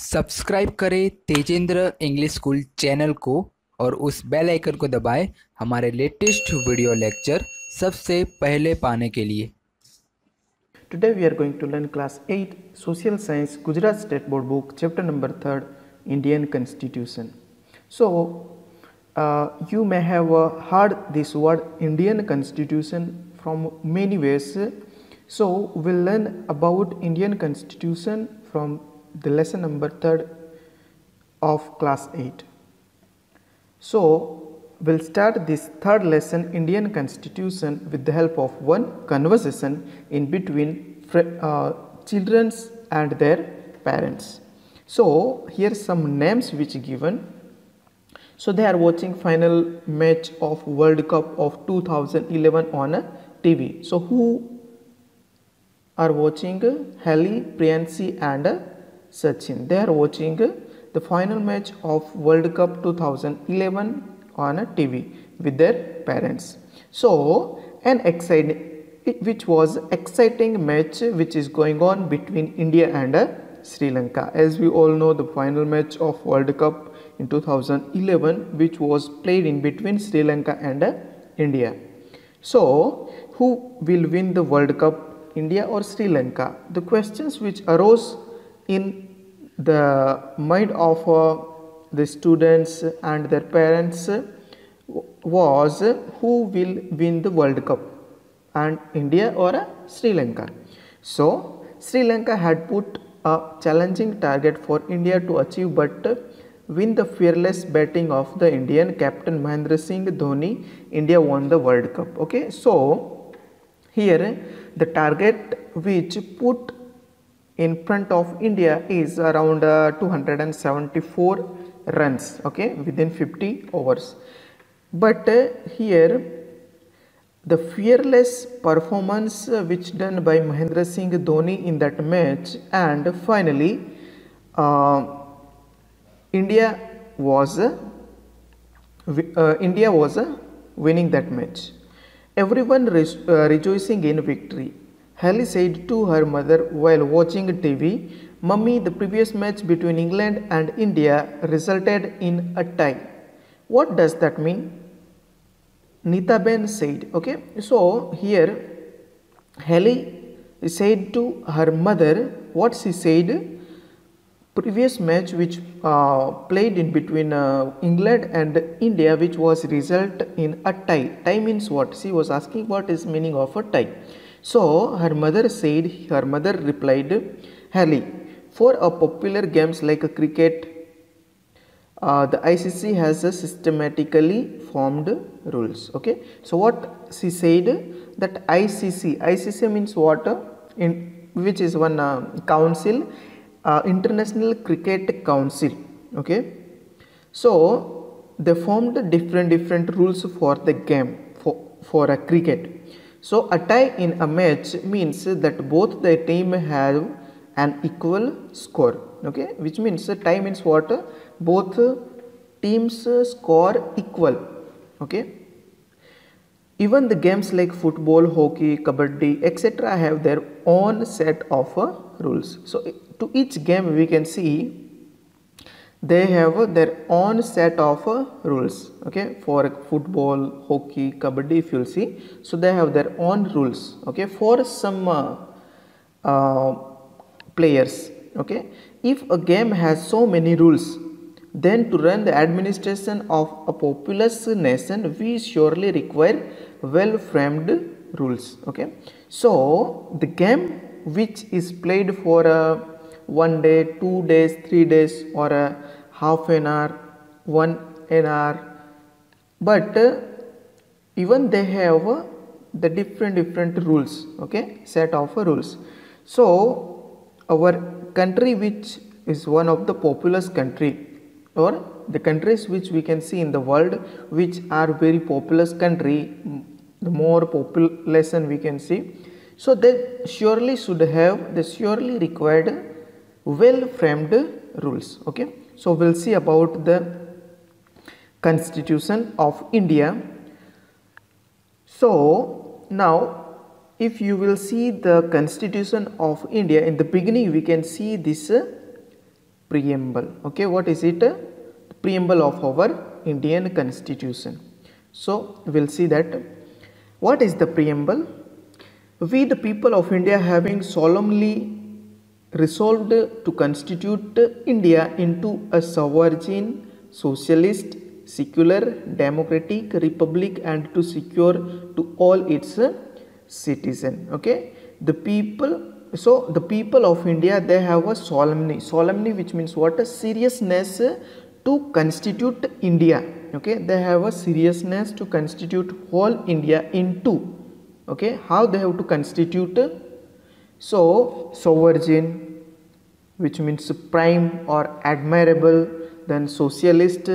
Subscribe करें Tejendra English school channel को और उस बेल आइकन को दबाएं हमारे लेटेस्ट वीडियो लेक्चर सबसे पहले पाने के लिए। Today we are going to learn class 8 Social Science Gujarat State Board book chapter number 3rd Indian Constitution. So you may have heard this word Indian Constitution from many ways. So we'll learn about Indian Constitution from the lesson number 3rd of class 8. So we'll start this third lesson Indian Constitution with the help of one conversation in between children and their parents. So here some names which given. So they are watching final match of World Cup of 2011 on a TV. So who are watching? Haley, Priyansi and Sachin. They are watching the final match of World Cup 2011 on a TV with their parents. So which was exciting match which is going on between India and Sri Lanka. As we all know, the final match of World Cup in 2011 which was played in between Sri Lanka and India. So who will win the World Cup, India or Sri Lanka? The questions which arose in the mind of the students and their parents was who will win the World Cup, and India or Sri Lanka. So Sri Lanka had put a challenging target for India to achieve, but win the fearless batting of the Indian captain Mahendra Singh Dhoni, India won the World Cup. Okay, so here the target which put in front of India is around 274 runs, okay, within 50 overs. But here the fearless performance which done by Mahendra Singh Dhoni in that match, and finally India was winning that match. Everyone rejoicing in victory. Haley said to her mother while watching TV, "Mummy, the previous match between England and India resulted in a tie." What does that mean? Nita Ben said. Okay, so here Haley said to her mother what she said. Previous match which played in between England and India which was result in a tie. Tie means what? She was asking what is meaning of a tie. So her mother replied, Haley, for a popular games like a cricket, the ICC has a systematically formed rules. Okay, so what she said, that ICC means what? Which is one council, International Cricket Council. Okay, so they formed different rules for the game for a cricket. So a tie in a match means that both the team have an equal score. Okay, which means tie means what? Both teams score equal. Okay, even the games like football, hockey, kabaddi, etc. have their own set of rules. So to each game we can see they have their own set of rules. Okay, for football, hockey, kabaddi, if you'll see, so they have their own rules. Okay, for some players. Okay, if a game has so many rules, then to run the administration of a populous nation, we surely require well-framed rules. Okay, so the game which is played for 1 day, 2 days, 3 days, or a half an hour, 1 hour, but even they have the different rules. Okay, set of rules. So our country, which is one of the populous country, or the countries which we can see in the world which are very populous country, the more population we can see, so they surely required well framed rules. Okay, so we'll see about the Constitution of India. So now if you will see the Constitution of India, in the beginning we can see this preamble. Okay, what is it? The preamble of our Indian Constitution. So we'll see that. What is the preamble? We the people of India having solemnly resolved to constitute India into a sovereign, socialist, secular, democratic republic and to secure to all its citizens. Okay, the people. So the people of India, they have a solemnity, which means what? A seriousness to constitute India. Okay, they have a seriousness to constitute whole India into. Okay, how they have to constitute? So sovereign, which means prime or admirable, then socialist,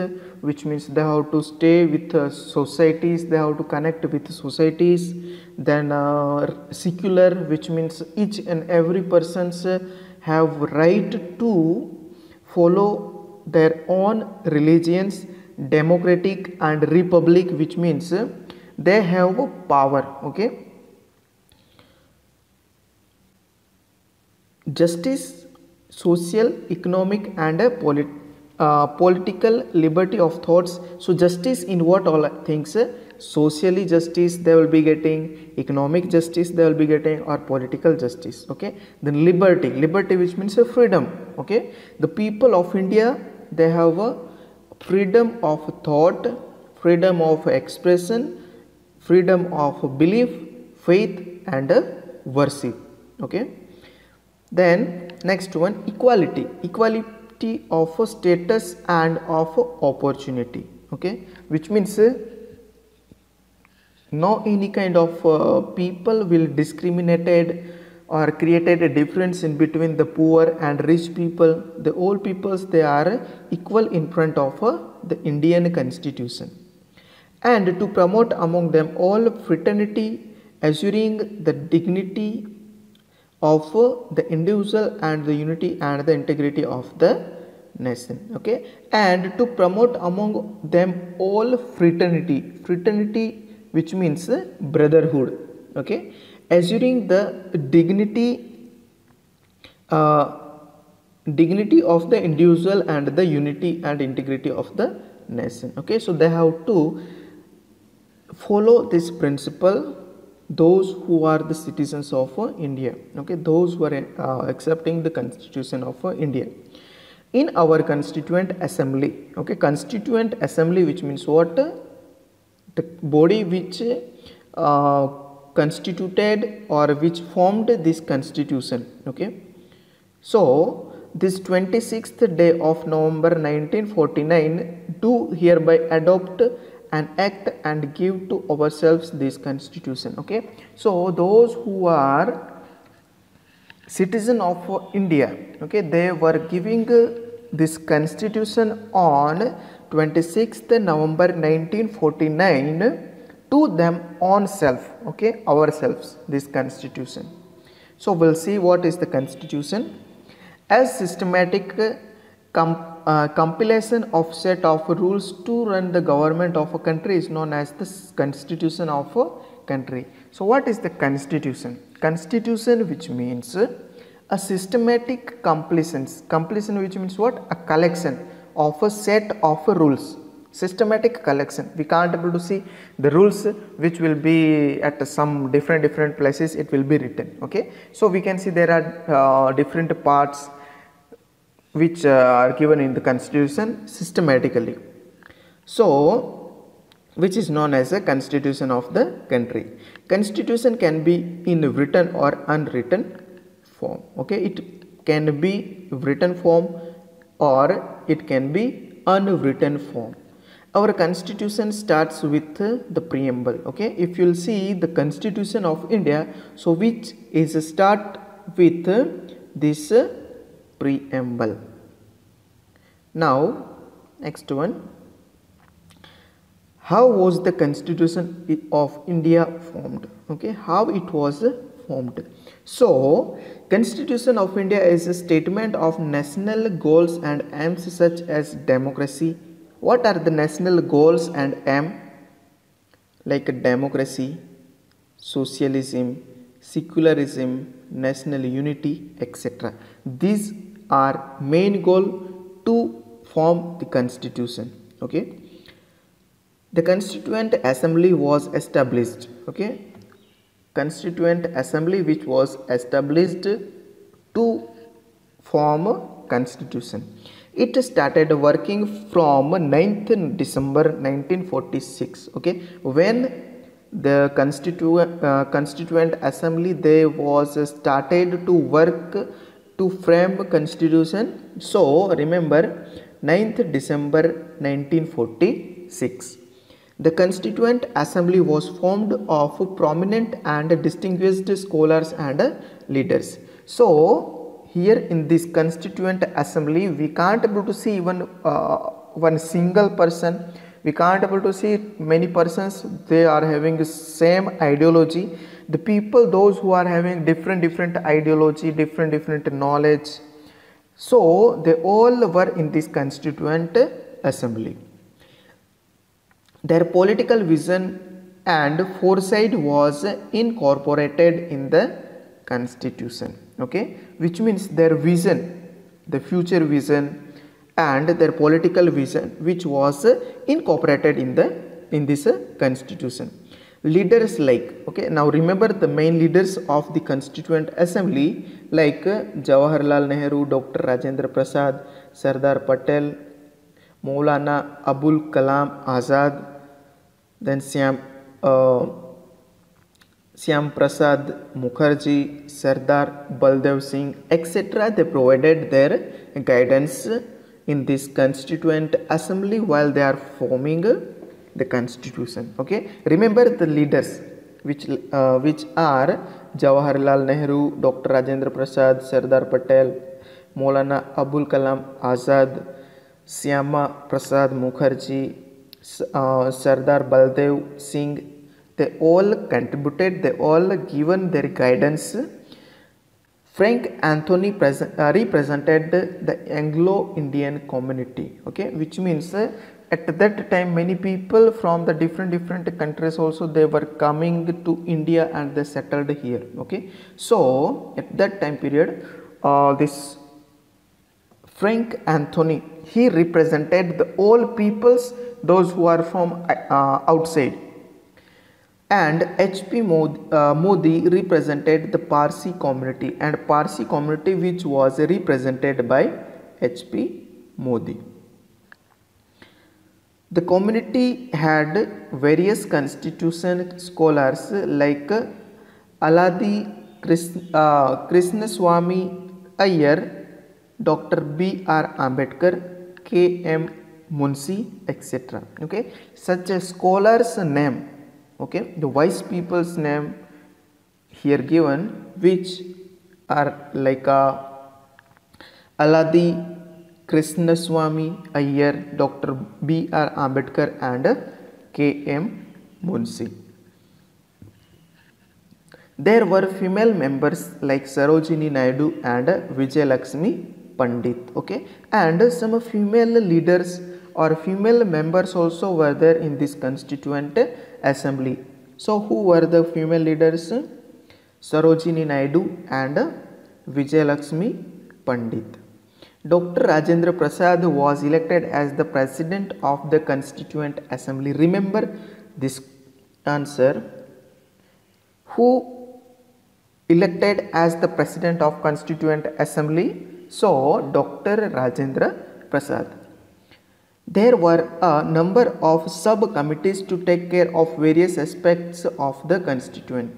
which means they have to stay with societies, they have to connect with societies, then secular, which means each and every persons have right to follow their own religions, democratic and republic, which means they have power. Okay, justice, social, economic and political liberty of thoughts. So justice in what all things? Socially justice they will be getting, economic justice they will be getting, or political justice. Okay, then liberty, which means a freedom. Okay, the people of India, they have a freedom of thought, freedom of expression, freedom of belief, faith and worship. Okay, then next one, equality of status and of opportunity. Okay, which means no any kind of people will discriminated or created a difference in between the poor and rich people. The all peoples, they are equal in front of the Indian Constitution, and to promote among them all fraternity, assuring the dignity of the individual and the unity and the integrity of the nation. Okay, and to promote among them all fraternity, which means brotherhood. Okay, assuring the dignity of the individual and the unity and integrity of the nation. Okay, so they have to follow this principle, those who are the citizens of India. Okay, those who are accepting the Constitution of India. In our Constituent Assembly. Okay, Constituent Assembly, which means what? The body which constituted or which formed this constitution. Okay, so this 26th day of November 1949 do hereby adopt an act and give to ourselves this constitution. Okay, so those who are citizen of India, okay, they were giving this constitution on 26th November 1949 to them on self. Okay, ourselves, this constitution. So we'll see what is the constitution. As systematic compilation of set of rules to run the government of a country is known as the constitution of a country. So what is the constitution? Constitution, which means a systematic completion, which means what? A collection of a set of rules. Systematic collection. We can't able to see the rules which will be at some different places, it will be written. Okay, so we can see there are different parts which are given in the constitution systematically. So which is known as a constitution of the country. Constitution can be in written or unwritten form. Okay, it can be written form or it can be unwritten form. Our constitution starts with the preamble. Okay, if you will see the Constitution of India, so which is start with this preamble. Now next one, how was the Constitution of India formed? Okay, how it was formed. So Constitution of India is a statement of national goals and aims such as democracy. What are the national goals and aims? Like democracy, socialism, secularism, national unity, etc. These our main goal to form the constitution. Okay, the Constituent Assembly was established. Okay, Constituent Assembly which was established to form a constitution. It started working from 9th December 1946. Okay, when the Constituent Assembly they was started to work to frame constitution. So remember 9th December 1946. The Constituent Assembly was formed of prominent and distinguished scholars and leaders. So here in this Constituent Assembly we can't able to see even one single person. We can't able to see many persons. They are having the same ideology. The people, those who are having different ideology, different knowledge. So they all were in this Constituent Assembly. Their political vision and foresight was incorporated in the constitution. Okay, which means their vision, the future vision and their political vision which was incorporated in this constitution. Leaders like, okay, now remember the main leaders of the Constituent Assembly like Jawaharlal Nehru, Dr. Rajendra Prasad, Sardar Patel, Maulana Abul Kalam Azad, then Syam Prasad Mukherjee, Sardar Baldev Singh, etc. They provided their guidance in this Constituent Assembly while they are forming the constitution. Okay, remember the leaders which are Jawaharlal Nehru, Dr. Rajendra Prasad, Sardar Patel, Maulana Abul Kalam Azad, Syama Prasad Mukherjee, Sardar Baldev Singh. They all contributed, they all given their guidance. Frank Anthony represented the Anglo-Indian community. Okay, which means at that time many people from the different countries also they were coming to India and they settled here. Okay, so at that time period this Frank Anthony, he represented the all peoples, those who are from outside, and H.P. Modi represented the Parsi community, and Parsi community which was represented by H.P. Modi. The community had various constitution scholars like Aladi Krishnaswamy Iyer, Dr. B.R. Ambedkar, K.M. Munshi, etc. Okay, such a scholar's name, okay, the wise people's name here given, which are like Aladi Krishnaswamy Iyer, Dr. B.R. Ambedkar and K.M. Munshi. There were female members like Sarojini Naidu and Vijayalakshmi Pandit. Okay, and some female leaders or female members also were there in this Constituent Assembly. So who were the female leaders? Sarojini Naidu and Vijayalakshmi Pandit. Dr. Rajendra Prasad was elected as the president of the Constituent Assembly. Remember this answer. Who elected as the president of Constituent Assembly? So Dr. Rajendra Prasad. There were a number of sub-committees to take care of various aspects of the constitution.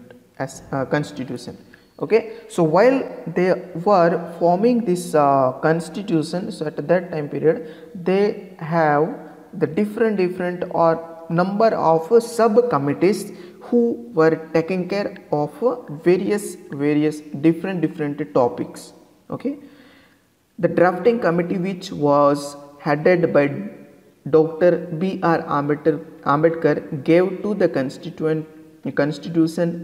Okay, so while they were forming this constitution, so at that time period they have the different or number of sub-committees who were taking care of various different topics. Okay, the drafting committee, which was headed by Dr. B.R. Ambedkar, gave to the constitution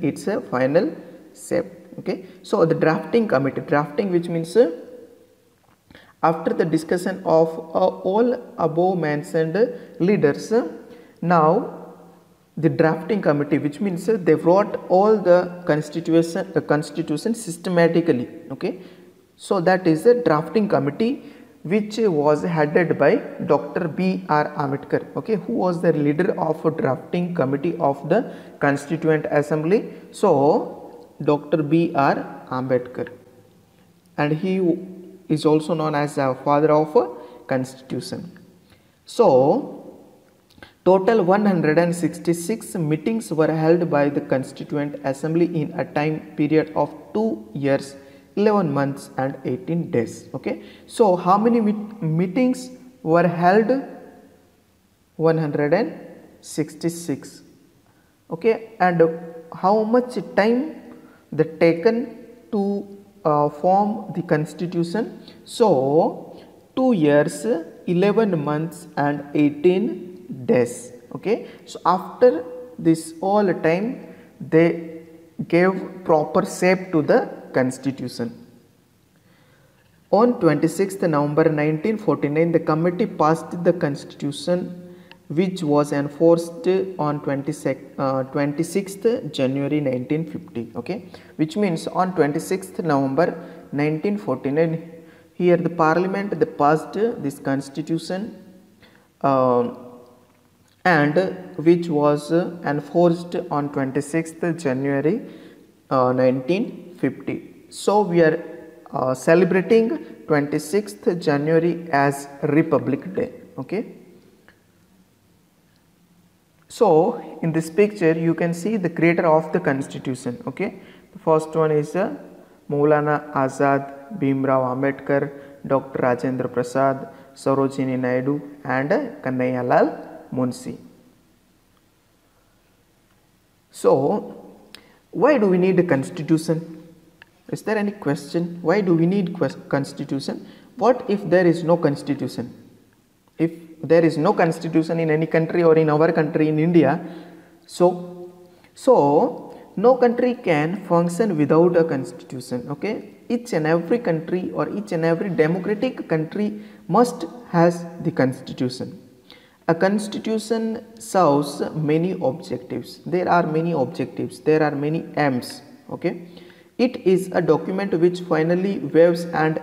its final shape. Okay, so the drafting committee, drafting which means after the discussion of all above mentioned leaders, now the drafting committee, which means they wrote all the constitution systematically. Okay, So that is the drafting committee, which was headed by Dr. B.R. Ambedkar. Okay, who was the leader of a drafting committee of the Constituent Assembly? So Dr. B.R. Ambedkar, and he is also known as the father of a constitution. So total 166 meetings were held by the Constituent Assembly in a time period of 2 years, 11 months and 18 days. Okay, so how many meetings were held? 166. Okay, and how much time they taken to form the constitution? So 2 years, 11 months and 18 days. Okay, so after this all time they gave proper shape to the constitution. On 26th November 1949, the committee passed the constitution, which was enforced on 26th January 1950. Okay, which means on 26th November 1949, here the parliament they passed this constitution, and which was enforced on 26th January 1950. So we are celebrating 26th January as Republic Day. Okay. So in this picture you can see the creator of the constitution. Okay, the first one is Maulana Azad, Bhimrao Ambedkar, Dr. Rajendra Prasad, Sarojini Naidu and Kanhaiya Munshi. So why do we need a constitution? Is there any question? Why do we need constitution? What if there is no constitution? If there is no constitution in any country or in our country in India, so no country can function without a constitution. Okay, each and every country or each and every democratic country must has the constitution. A constitution serves many objectives. There are many objectives, there are many aims. Okay, it is a document which finally waves the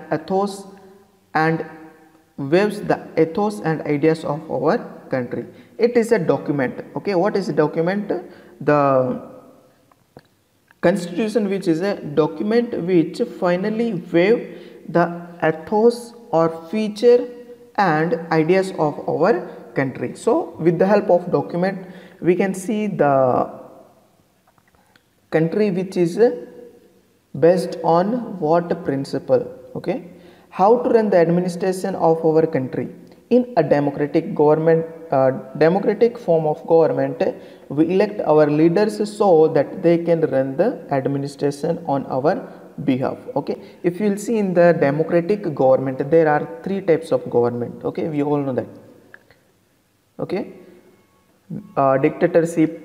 ethos and ideas of our country. It is a document. Okay, what is a document? The constitution, which is a document which finally wave the ethos or feature and ideas of our country. So with the help of document we can see the country which is based on what principle. Okay, how to run the administration of our country. In a democratic government, democratic form of government, we elect our leaders so that they can run the administration on our behalf. Okay, if you will see in the democratic government there are 3 types of government. Okay, we all know that. Okay, dictatorship,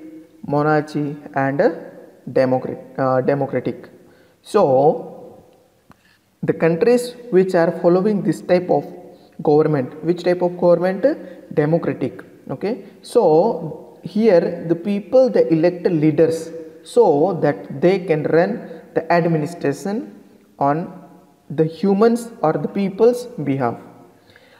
monarchy and democratic. So the countries which are following this type of government, which type of government? Democratic. Okay, so here the people they elect leaders so that they can run the administration on the humans or the people's behalf.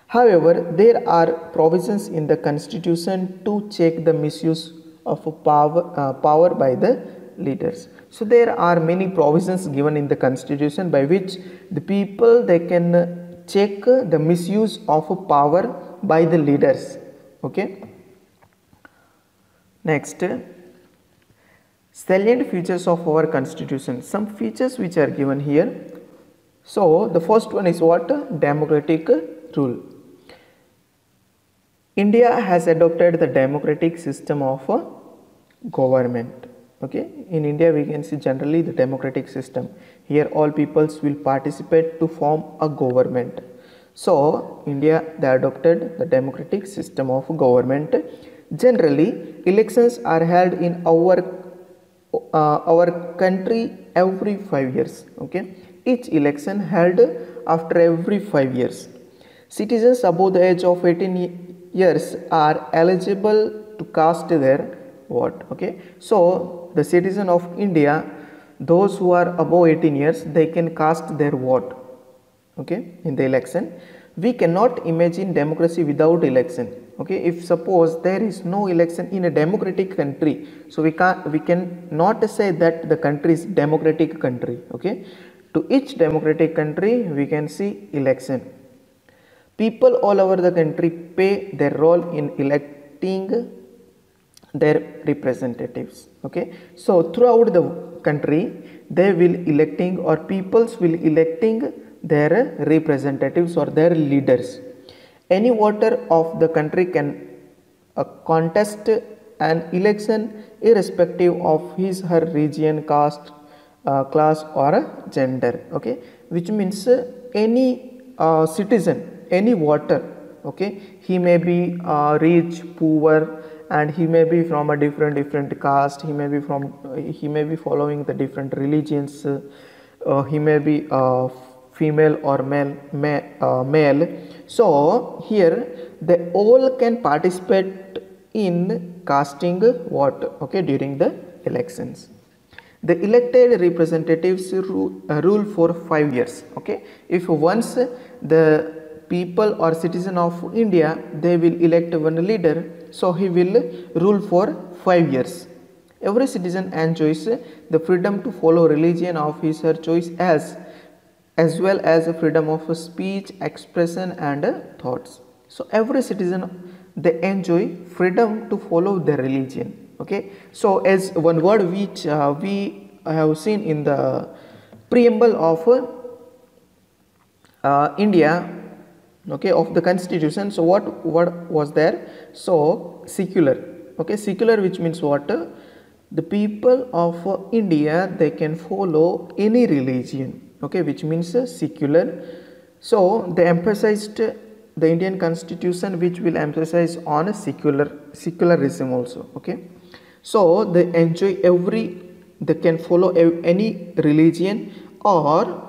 However, there are provisions in the constitution to check the misuse of power by the leaders. So there are many provisions given in the constitution by which the people they can check the misuse of power by the leaders. Okay. Next, salient features of our constitution. Some features which are given here. So the first one is what? Democratic rule. India has adopted the democratic system of government. Okay, in India we can see generally the democratic system. Here all peoples will participate to form a government. So India they adopted the democratic system of government. Generally elections are held in our country every 5 years. Okay, each election held after every 5 years. Citizens above the age of 18 years are eligible to cast their vote. Okay, so the citizen of India, those who are above 18 years, they can cast their vote. okay, in the election. We cannot imagine democracy without election. Okay, if suppose there is no election in a democratic country, so we cannot say that the country is democratic country. Okay, to each democratic country we can see election. People all over the country play their role in electing their representatives. Okay, so throughout the country they will electing, or peoples will electing their representatives or their leaders. Any voter of the country can contest an election irrespective of his her region, caste, class or gender. Okay, which means any citizen, any voter, okay, he may be rich, poor, and he may be from a different caste, he may be following the different religions, he may be female or male. So here they all can participate in casting vote, okay, during the elections. The elected representatives rule for 5 years. Okay, if once the people or citizen of India, they will elect one leader, so he will rule for 5 years. Every citizen enjoys the freedom to follow religion of his or her choice, as well as the freedom of speech, expression and thoughts. So every citizen, they enjoy freedom to follow their religion. Okay, so as one word which we have seen in the preamble of India, okay, of the constitution. So what was there? So secular. Okay, secular, which means what? The people of India, they can follow any religion. Okay, which means secular. So they emphasized the Indian constitution, which will emphasize on secularism also. Okay, so they enjoy they can follow any religion, or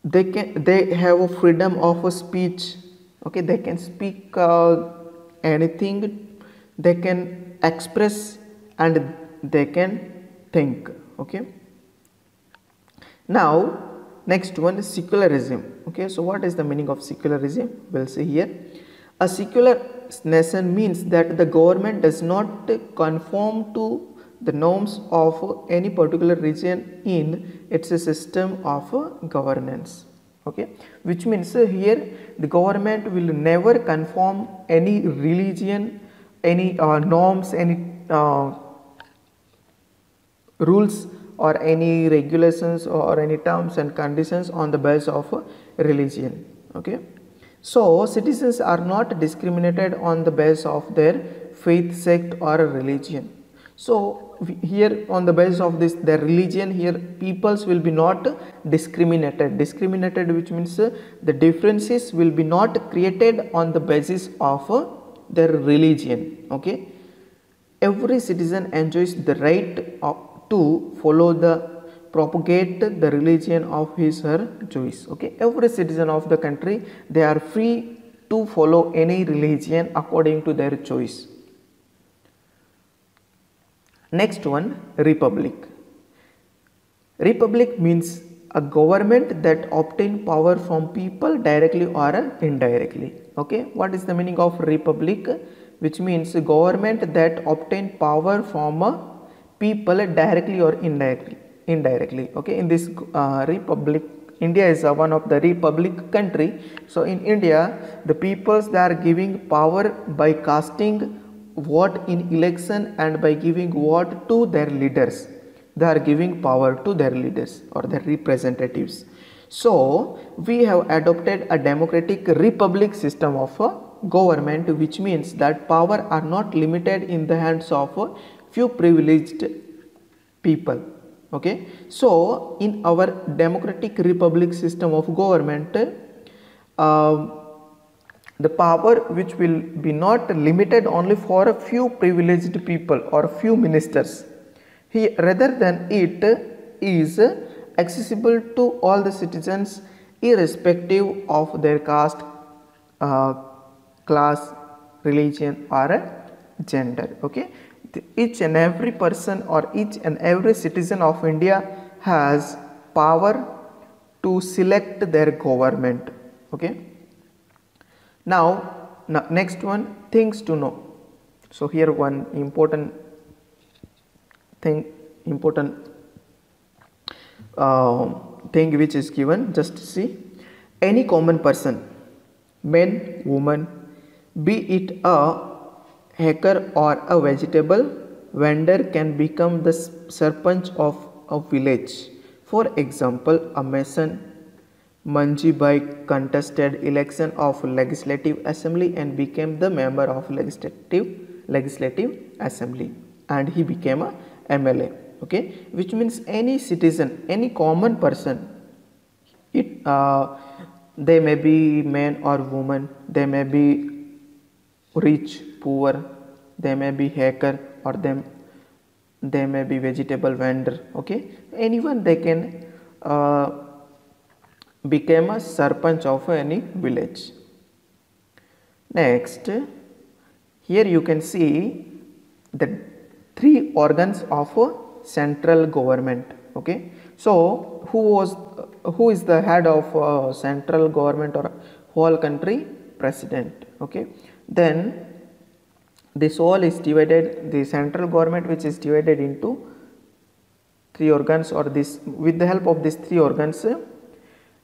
they have a freedom of a speech. Okay, they can speak anything, they can express, and they can think. Okay, now next one is secularism. Okay, so what is the meaning of secularism? We'll see here. A secular nation means that the government does not conform to the norms of any particular region in its system of governance. Okay, which means here the government will never conform any religion, any norms, any rules or any regulations or any terms and conditions on the basis of religion. Okay, so citizens are not discriminated on the basis of their faith, sect or religion. So here on the basis of this their religion, here peoples will be not discriminated, which means the differences will be not created on the basis of their religion. Okay, every citizen enjoys the right to follow propagate the religion of his or her choice. Okay, every citizen of the country, they are free to follow any religion according to their choice. Next one, republic. Republic means a government that obtain power from people directly or indirectly. Okay, what is the meaning of republic? Which means a government that obtain power from people directly or indirectly. Okay, in this republic, India is one of the republic country. So in India, the peoples, they are giving power by casting vote in election and by giving vote to their leaders. They are giving power to their leaders or their representatives. So we have adopted a democratic republic system of government, which means that power are not limited in the hands of few privileged people. Okay, so in our democratic republic system of government, the power which will be not limited only for a few privileged people or few ministers, rather than it is accessible to all the citizens irrespective of their caste, class, religion or gender. Okay, each and every person or each and every citizen of India has power to select their government. Okay. Now next one, things to know. So here one important thing which is given, just see. Any common person, man, woman, be it a hacker or a vegetable vendor, can become the sarpanch of a village. For example, a mason Manjibai contested election of legislative assembly and became the member of legislative assembly, and he became a MLA. Okay, which means any citizen, any common person, they may be man or woman, they may be rich, poor, they may be hacker, or they may be vegetable vendor. Okay, anyone they can became a sarpanch of any village. Next, here you can see the three organs of central government. Okay, so who is the head of central government or whole country? President. Okay, then this whole is divided, the central government, which is divided into three organs, or this, with the help of these three organs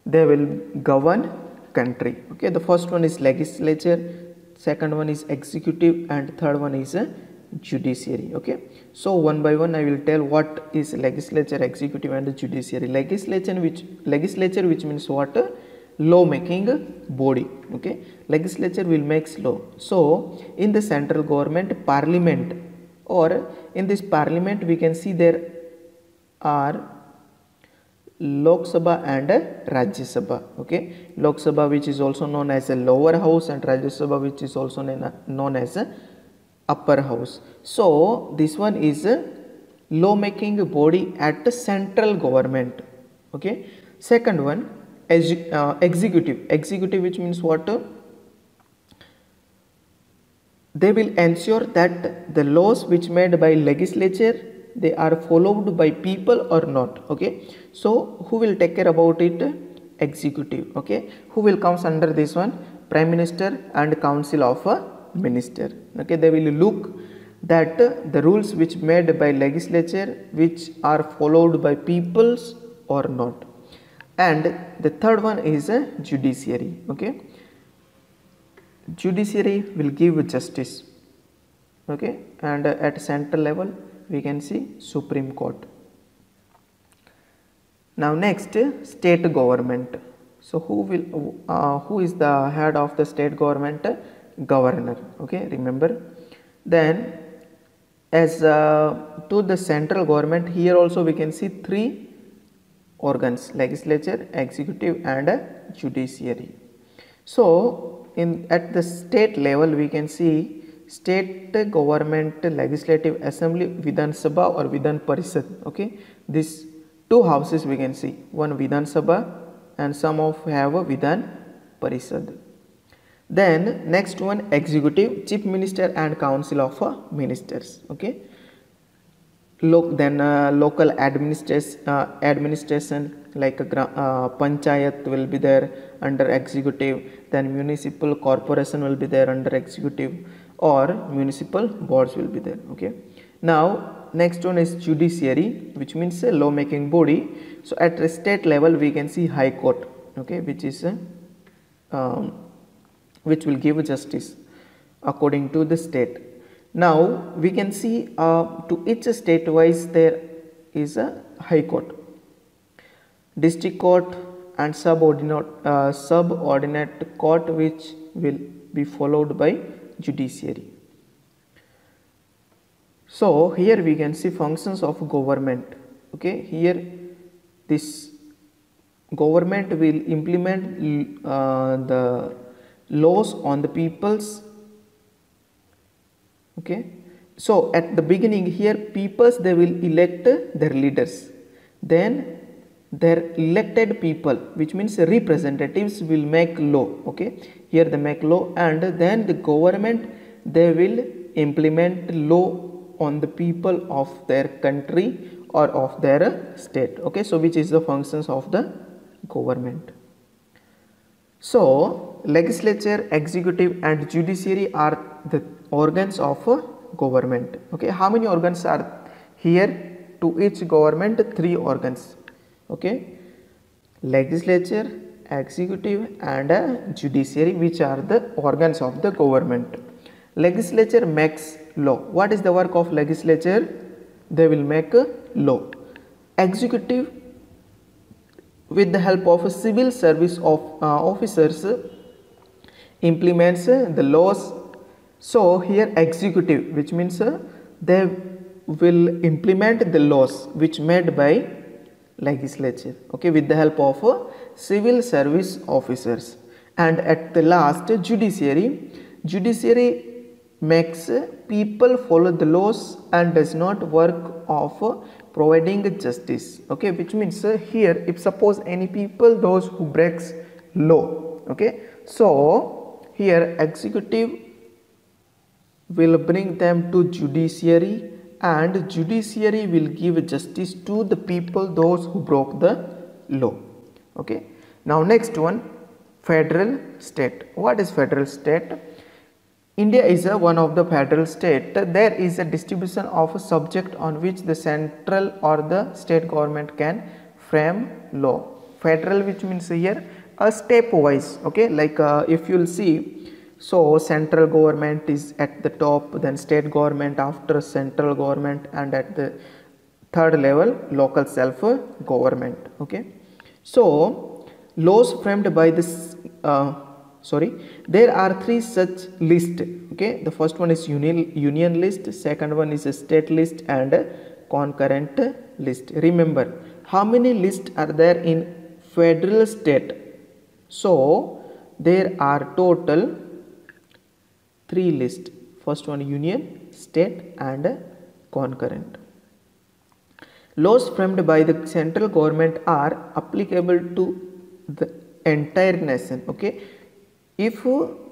they will govern country. Okay, the first one is legislature, second one is executive, and third one is judiciary. Okay, so one by one I will tell what is legislature, executive, and judiciary. Legislature which means what? Law making body. Okay, legislature will make law. So in the central government, parliament, or in this parliament we can see there are Lok Sabha and Rajya Sabha. Okay, Lok Sabha, which is also known as a lower house, and Rajya Sabha, which is also known as a upper house. So this one is a law making body at the central government. Okay, second one, executive which means what? They will ensure that the laws which made by legislature, they are followed by people or not. Okay, so who will take care about it? Executive. Okay, who will comes under this one? Prime Minister and Council of a Minister. Okay, they will look that the rules which made by legislature, which are followed by peoples or not. And the third one is a judiciary. Okay, judiciary will give justice. Okay, and at central level we can see Supreme Court. Now next, state government. So who is the head of the state government? Governor. Okay, remember. Then as to the central government, here also we can see three organs: legislature, executive, and judiciary. So at the state level we can see state government, legislative assembly, Vidhan Sabha or Vidhan Parishad. Okay, these two houses we can see, one Vidhan Sabha and some of have a Vidhan Parishad. Then next one, executive, chief minister and council of ministers. Okay, local administration like panchayat will be there under executive, then municipal corporation will be there under executive, or municipal boards will be there. Okay, now next one is judiciary, which means a law making body. So at the state level we can see high court. Okay, which is which will give justice according to the state. Now we can see to each state wise there is a high court, district court, and subordinate court, which will be followed by judiciary. So here we can see functions of government. Okay, here this government will implement the laws on the peoples. Okay, so at the beginning here peoples, they will elect their leaders, then their elected people, which means representatives, will make law. Okay, here they make law, and then the government, they will implement law on the people of their country or of their state. Okay, so which is the functions of the government. So legislature, executive and judiciary are the organs of a government. Okay, how many organs are here? To each government, 3 organs. Okay, legislature, executive and judiciary, which are the organs of the government. Legislature makes law. What is the work of legislature? They will make a law. Executive, with the help of civil service of officers, implements the laws. So here executive, which means they will implement the laws which made by legislature, okay, with the help of civil service officers. And at the last, judiciary. Judiciary makes people follow the laws and does not work of providing justice, okay, which means here if suppose any people, those who breaks law, okay, so here executive will bring them to judiciary and judiciary will give justice to the people, those who broke the law. Okay, now next one, federal state. What is federal state? India is one of the federal state. There is a distribution of a subject on which the central or the state government can frame law. Federal, which means here a step wise, okay, like if you will see, so central government is at the top, then state government after central government, and at the third level local self government. Okay, so laws framed by this there are 3 such lists. Okay, the first one is union list, second one is a state list and a concurrent list. Remember, how many lists are there in federal state? So there are total 3 lists. First one union, state and concurrent. Laws framed by the central government are applicable to the entire nation. Okay, if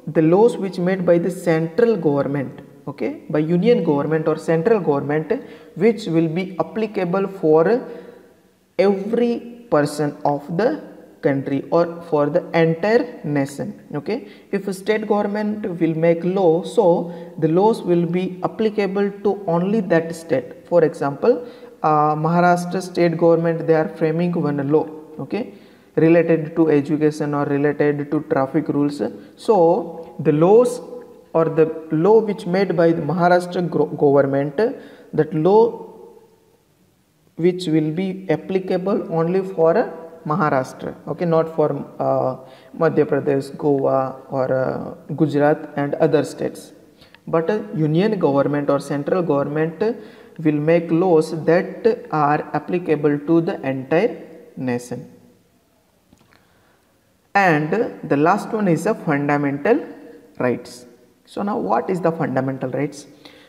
the laws which made by the central government, okay, by union government or central government, which will be applicable for every person of the country or for the entire nation. Okay, if a state government will make law, so the laws will be applicable to only that state. For example, Maharashtra state government, they are framing one law, okay, related to education or related to traffic rules. So the laws or the law which made by the Maharashtra government, that law which will be applicable only for Maharashtra, okay, not for Madhya Pradesh, Goa or Gujarat and other states. But union government or central government will make laws that are applicable to the entire nation. And the last one is the fundamental rights. So now what is the fundamental rights?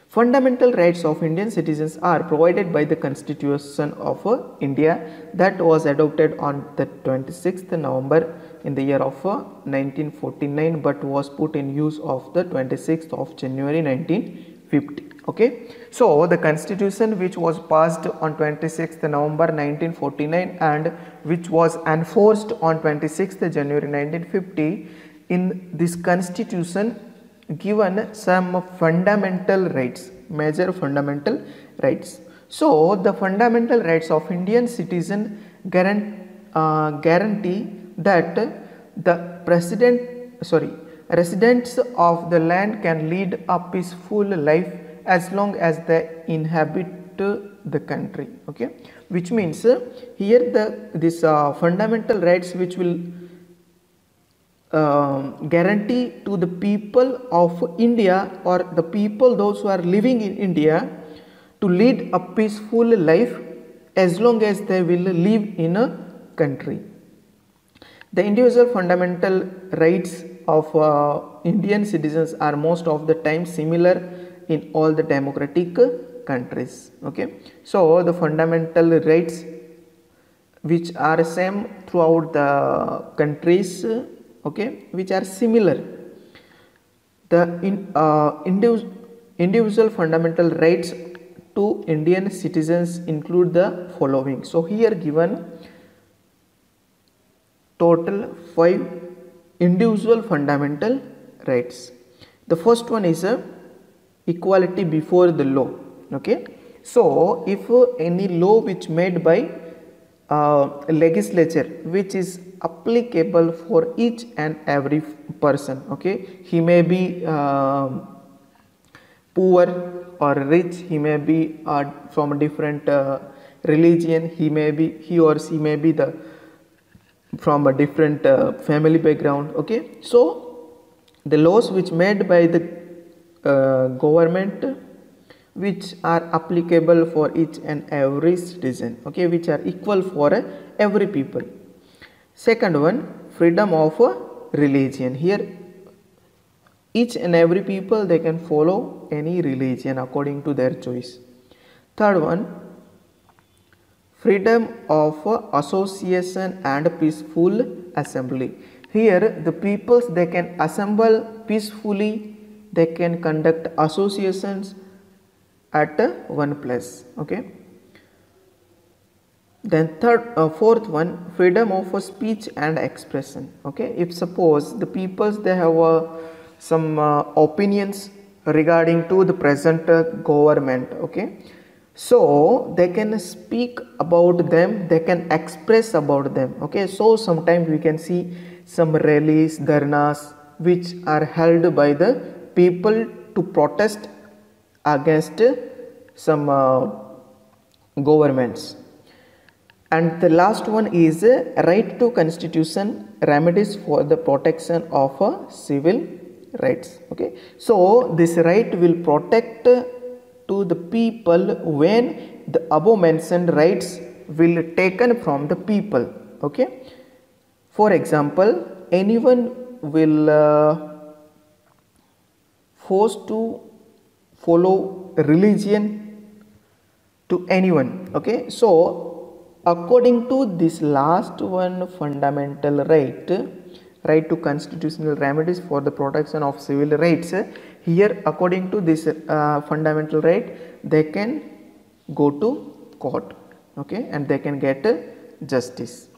Fundamental rights of Indian citizens are provided by the Constitution of India that was adopted on the 26th November in the year of 1949, but was put in use of the 26th of January 1950. Okay, so the constitution which was passed on 26th November 1949 and which was enforced on 26th January 1950, in this constitution given some fundamental rights, major fundamental rights. So the fundamental rights of Indian citizen guarantee that the residents of the land can lead a peaceful life as long as they inhabit the country. Okay, which means here this fundamental rights which will guarantee to the people of India or the people those who are living in India to lead a peaceful life as long as they will live in a country. The individual fundamental rights of Indian citizens are most of the time similar in all the democratic countries. Okay, so the fundamental rights which are same throughout the countries, okay, which are similar. The individual fundamental rights to Indian citizens include the following. So here given total 5 individual fundamental rights. The first one is equality before the law. Okay, so if any law which made by legislature which is applicable for each and every person, okay, he may be poor or rich, he may be from a different religion, he or she may be from a different family background. Okay, so the laws which made by the government which are applicable for each and every citizen, okay, which are equal for every people. Second one, freedom of religion. Here each and every people, they can follow any religion according to their choice. Third one, freedom of association and peaceful assembly. Here the peoples, they can assemble peacefully, they can conduct associations at one place. Okay, then fourth one, freedom of speech and expression. Okay, if suppose the peoples, they have some opinions regarding to the present government, okay, so they can speak about them, they can express about them. Okay, so sometimes we can see some rallies, dharnas which are held by the people to protest against some governments. And the last one is right to constitution, remedies for the protection of civil rights. Okay, so this right will protect to the people when the above mentioned rights will taken from the people. Okay, for example, anyone will forced to follow religion to anyone. Okay, so according to this last one fundamental right, right to constitutional remedies for the protection of civil rights, here according to this fundamental right, they can go to court, okay, and they can get justice.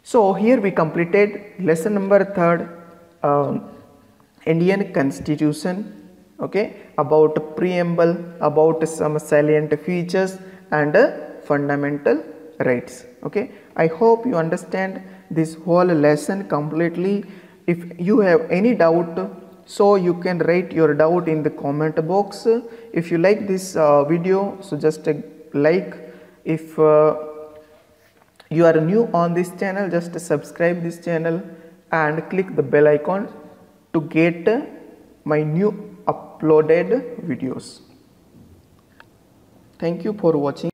So here we completed lesson number 3, Indian Constitution, okay, about preamble, about some salient features and fundamental rights. Okay, I hope you understand this whole lesson completely. If you have any doubt, so you can write your doubt in the comment box. If you like this video, so just like. If you are new on this channel, just subscribe this channel and click the bell icon to get my new uploaded videos. Thank you for watching.